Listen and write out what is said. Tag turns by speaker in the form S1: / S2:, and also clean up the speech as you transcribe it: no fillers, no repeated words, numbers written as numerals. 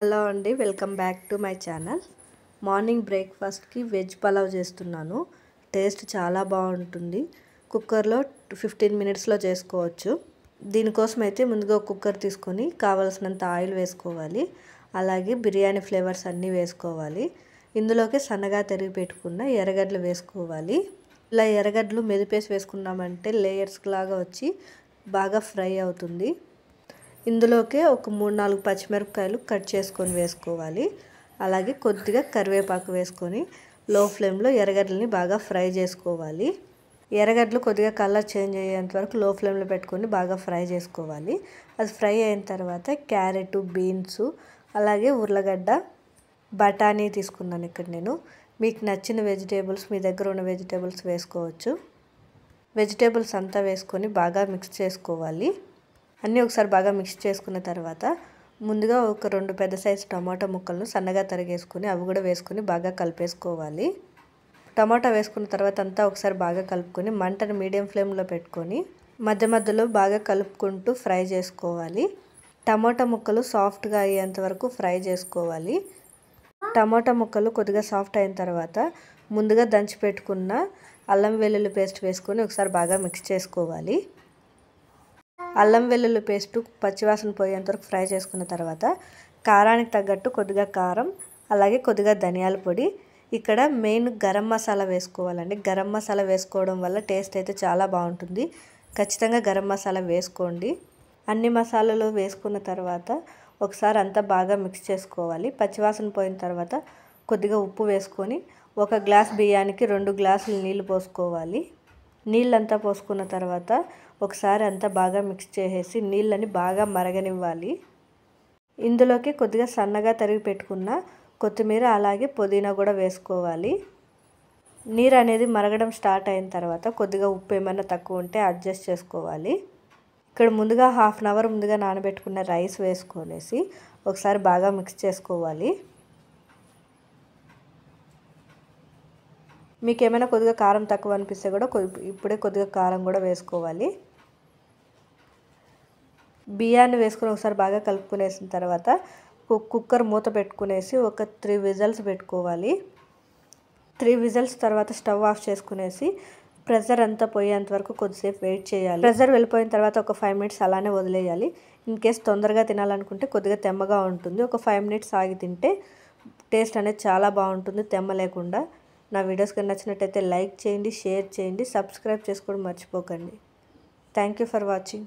S1: Hello అండి, welcome back to my channel. Morning బ్రేక్ఫాస్ట్కి veg pulao చేస్తున్నాను. టేస్ట్ చాలా బాగుంటుంది. కుక్కర్లో 15 మినిట్స్లో చేసుకోవచ్చు. దీనికోసం అయితే ముందుగా ఒక కుక్కర్ తీసుకొని కావలసినంత ఆయిల్ వేసుకోవాలి. అలాగే బిర్యానీ ఫ్లేవర్స్ అన్నీ వేసుకోవాలి. ఇందులోకి సన్నగా తరిగి పెట్టుకున్న ఎర్రగడ్డలు వేసుకోవాలి. ఇలా ఎర్రగడ్డలు మెదిపేసి వేసుకున్నామంటే లేయర్స్ లాగా వచ్చి బాగా ఫ్రై అవుతుంది. ఇందులోకి ఒక 3-4 పచ్చిమిరపకాయలు కట్ చేసుకొని వేసుకోవాలి. అలాగే కొద్దిగా కరివేపాకు వేసుకొని లో ఫ్లేమ్లో ఎర్రగడ్డలని బాగా ఫ్రై చేసుకోవాలి. ఎర్రగడ్డలు కొద్దిగా కలర్ చేంజ్ అయ్యేంత వరకు లో ఫ్లేమ్లో పెట్టుకొని బాగా ఫ్రై చేసుకోవాలి. అది ఫ్రై అయిన తర్వాత క్యారెట్, బీన్స్, అలాగే ఉర్లగడ్డ, బఠానీ తీసుకున్నాను ఇక్కడ నేను. మీకు నచ్చిన వెజిటేబుల్స్, మీ దగ్గర ఉన్న వెజిటేబుల్స్ వేసుకోవచ్చు. వెజిటేబుల్స్ అంతా వేసుకొని బాగా మిక్స్ చేసుకోవాలి. అన్నీ ఒకసారి బాగా మిక్స్ చేసుకున్న తర్వాత ముందుగా ఒక 2 పెద్ద సైజు టమాటా ముక్కలను సన్నగా తరిగేసుకొని అవి కూడా వేసుకొని బాగా కలిపేసుకోవాలి. టమాటా వేసుకున్న తర్వాత అంతా ఒకసారి బాగా కలుపుకొని మంటను మీడియం ఫ్లేమ్లో పెట్టుకొని మధ్య మధ్యలో బాగా కలుపుకుంటూ ఫ్రై చేసుకోవాలి. టమాటా ముక్కలు సాఫ్ట్గా అయ్యేంత వరకు ఫ్రై చేసుకోవాలి. టమాటా ముక్కలు కొద్దిగా సాఫ్ట్ అయిన తర్వాత ముందుగా దంచి పెట్టుకున్న అల్లం వెల్లుల్లి పేస్ట్ వేసుకొని ఒకసారి బాగా మిక్స్ చేసుకోవాలి. అల్లం వెల్లుల్లి పేస్టు పచ్చివాసన పోయేంత వరకు ఫ్రై చేసుకున్న తర్వాత కారానికి తగ్గట్టు కొద్దిగా కారం, అలాగే కొద్దిగా ధనియాల పొడి, ఇక్కడ మెయిన్ గరం మసాలా వేసుకోవాలండి. గరం మసాలా వేసుకోవడం వల్ల టేస్ట్ అయితే చాలా బాగుంటుంది. ఖచ్చితంగా గరం మసాలా వేసుకోండి. అన్ని మసాలాలు వేసుకున్న తర్వాత ఒకసారి అంతా బాగా మిక్స్ చేసుకోవాలి. పచ్చివాసన పోయిన తర్వాత కొద్దిగా ఉప్పు వేసుకొని 1 గ్లాస్ బియ్యానికి 2 గ్లాసులు నీళ్లు పోసుకోవాలి. నీళ్ళంతా పోసుకున్న తర్వాత ఒకసారి అంతా బాగా మిక్స్ చేసేసి నీళ్ళని బాగా మరగనివ్వాలి. ఇందులోకి కొద్దిగా సన్నగా తరిగి పెట్టుకున్న కొత్తిమీర, అలాగే పుదీనా కూడా వేసుకోవాలి. నీరు అనేది మరగడం స్టార్ట్ అయిన తర్వాత కొద్దిగా ఉప్పు ఏమైనా తక్కువ ఉంటే అడ్జస్ట్ చేసుకోవాలి. ఇక్కడ ముందుగా 1/2 అవర్ ముందుగా నానబెట్టుకున్న రైస్ వేసుకొనేసి ఒకసారి బాగా మిక్స్ చేసుకోవాలి. మీకు ఏమైనా కొద్దిగా కారం తక్కువ అనిపిస్తే కూడా ఇప్పుడే కొద్దిగా కారం కూడా వేసుకోవాలి. బియ్యాన్ని వేసుకొని ఒకసారి బాగా కలుపుకునేసిన తర్వాత కుక్కర్ మూత పెట్టుకునేసి ఒక 3 విజిల్స్ పెట్టుకోవాలి. 3 విజిల్స్ తర్వాత స్టవ్ ఆఫ్ చేసుకునేసి ప్రెషర్ అంతా పోయేంత వరకు కొద్దిసేపు వెయిట్ చేయాలి. ప్రెషర్ వెళ్ళిపోయిన తర్వాత ఒక 5 మినిట్స్ అలానే వదిలేయాలి. ఇన్ కేస్ తొందరగా తినాలనుకుంటే కొద్దిగా తెమ్మగా ఉంటుంది. ఒక 5 మినిట్స్ ఆగి తింటే టేస్ట్ అనేది చాలా బాగుంటుంది తెమ్మ లేకుండా. నా వీడియోస్ కనుక నచ్చినట్టయితే లైక్ చేయండి, షేర్ చేయండి, సబ్స్క్రైబ్ చేసుకోవడం మర్చిపోకండి. Thank you for watching.